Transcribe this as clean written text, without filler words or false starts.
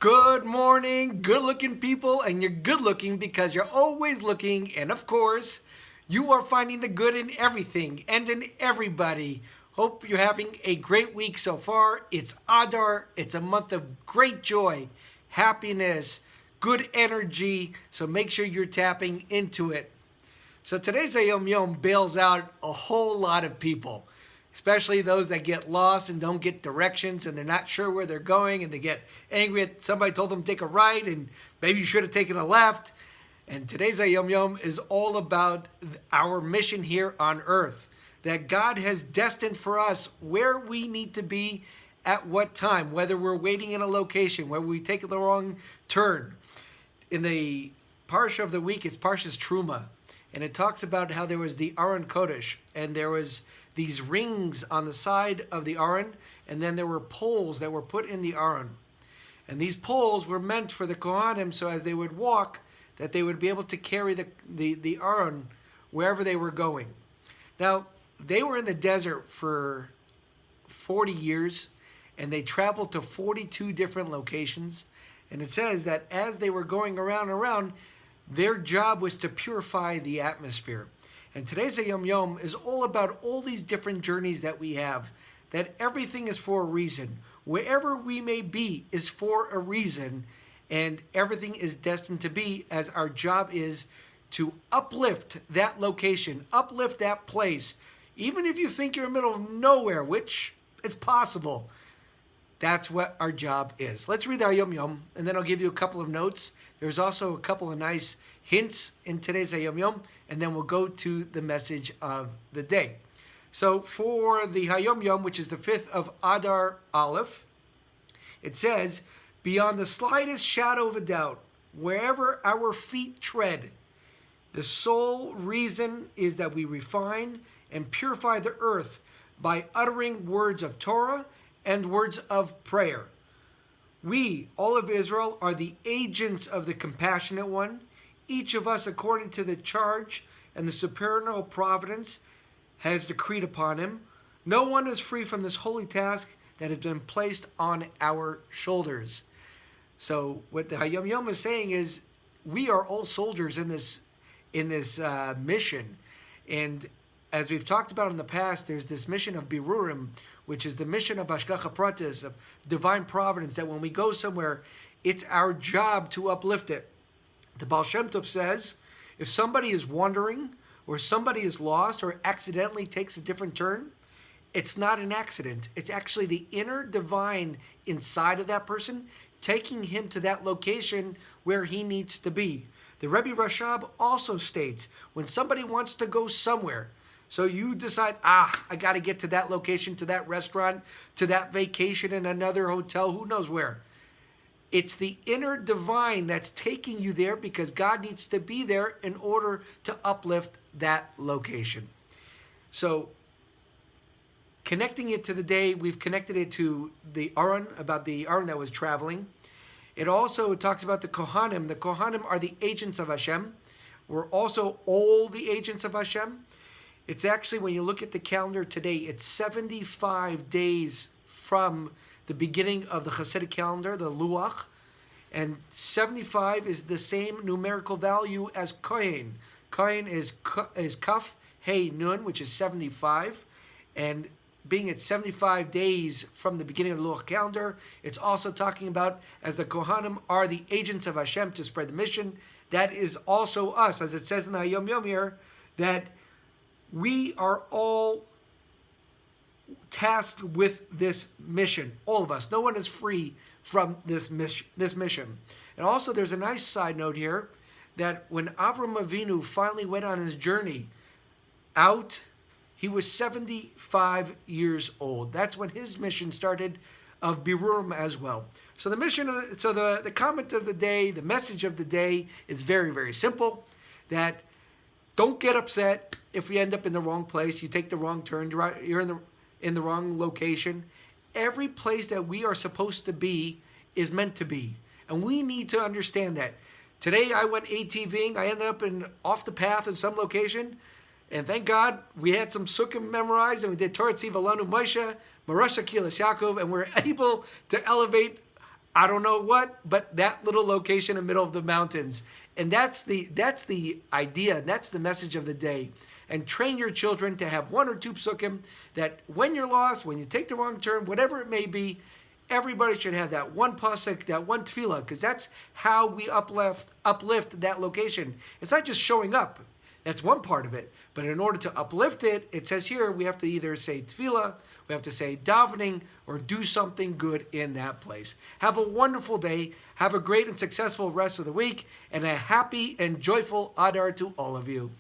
Good morning, good looking people, and you're good looking because you're always looking, and of course, you are finding the good in everything and in everybody. Hope you're having a great week so far. It's Adar, it's a month of great joy, happiness, good energy, so make sure you're tapping into it. So today's Hayom Yom bails out a whole lot of people, especially those that get lost and don't get directions and they're not sure where they're going and they get angry at somebody told them to take a right and maybe you should have taken a left. And today's Hayom Yom is all about our mission here on earth, that God has destined for us where we need to be at what time, whether we're waiting in a location, whether we take the wrong turn. In the Parsha of the week, it's Parsha's Truma, and it talks about how there was the Aron Kodesh, and there was these rings on the side of the Aron, and then there were poles that were put in the Aron. And these poles were meant for the Kohanim, so as they would walk, that they would be able to carry the Aron wherever they were going. Now, they were in the desert for 40 years, and they traveled to 42 different locations. And it says that as they were going around, their job was to purify the atmosphere. And today's Hayom Yom is all about all these different journeys that we have, that everything is for a reason. Wherever we may be is for a reason, and everything is destined to be, as our job is to uplift that location, uplift that place. Even if you think you're in the middle of nowhere, which is possible, that's what our job is. Let's read the Hayom Yom, and then I'll give you a couple of notes. There's also a couple of nice hints in today's Hayom Yom, and then we'll go to the message of the day. So for the Hayom Yom, which is the 5th of Adar Aleph, it says, beyond the slightest shadow of a doubt, wherever our feet tread, the sole reason is that we refine and purify the earth by uttering words of Torah and words of prayer. We, all of Israel, are the agents of the compassionate one, each of us according to the charge and the supernal providence has decreed upon him. No one is free from this holy task that has been placed on our shoulders. So what the Hayom Yom is saying is we are all soldiers in this mission. And as we've talked about in the past, there's this mission of Birurim, which is the mission of Hashgacha Pratis, of divine providence, that when we go somewhere, it's our job to uplift it. The Baal Shem Tov says, if somebody is wandering, or somebody is lost, or accidentally takes a different turn, it's not an accident. It's actually the inner divine inside of that person taking him to that location where he needs to be. The Rebbe Rashab also states, when somebody wants to go somewhere, so you decide, I got to get to that location, to that restaurant, to that vacation in another hotel, who knows where. It's the inner divine that's taking you there because God needs to be there in order to uplift that location. So, connecting it to the day, we've connected it to the Aron, about the Aron that was traveling. It also talks about the Kohanim. The Kohanim are the agents of Hashem. We're also all the agents of Hashem. It's actually, when you look at the calendar today, it's 75 days from the beginning of the Hasidic calendar, the Luach, and 75 is the same numerical value as Kohen. Kohen is Kaf Hey Nun, which is 75, and being at 75 days from the beginning of the Luach calendar, it's also talking about, as the Kohanim are the agents of Hashem to spread the mission. That is also us, as it says in the Hayom Yom here, that we are all tasked with this mission, all of us. No one is free from this mission. And also there's a nice side note here that when Avram Avinu finally went on his journey out, he was 75 years old. That's when his mission started of Birurim as well. So the comment of the day, the message of the day is very, very simple, that don't get upset if we end up in the wrong place, you take the wrong turn, you're in the wrong location. Every place that we are supposed to be is meant to be. And we need to understand that. Today I went ATVing, I ended up off the path in some location, and thank God we had some sukkim memorized, and we did Torah Tziv Alanu Moshe, Marasha Kilas Yaakov, and we're able to elevate I don't know what, but that little location in the middle of the mountains. And that's the idea. That's the message of the day. And train your children to have one or two psukim that when you're lost, when you take the wrong turn, whatever it may be, everybody should have that one pasuk, that one tefillah, because that's how we uplift that location. It's not just showing up. That's one part of it. But in order to uplift it, it says here we have to either say tefillah, we have to say davening, or do something good in that place. Have a wonderful day. Have a great and successful rest of the week, and a happy and joyful Adar to all of you.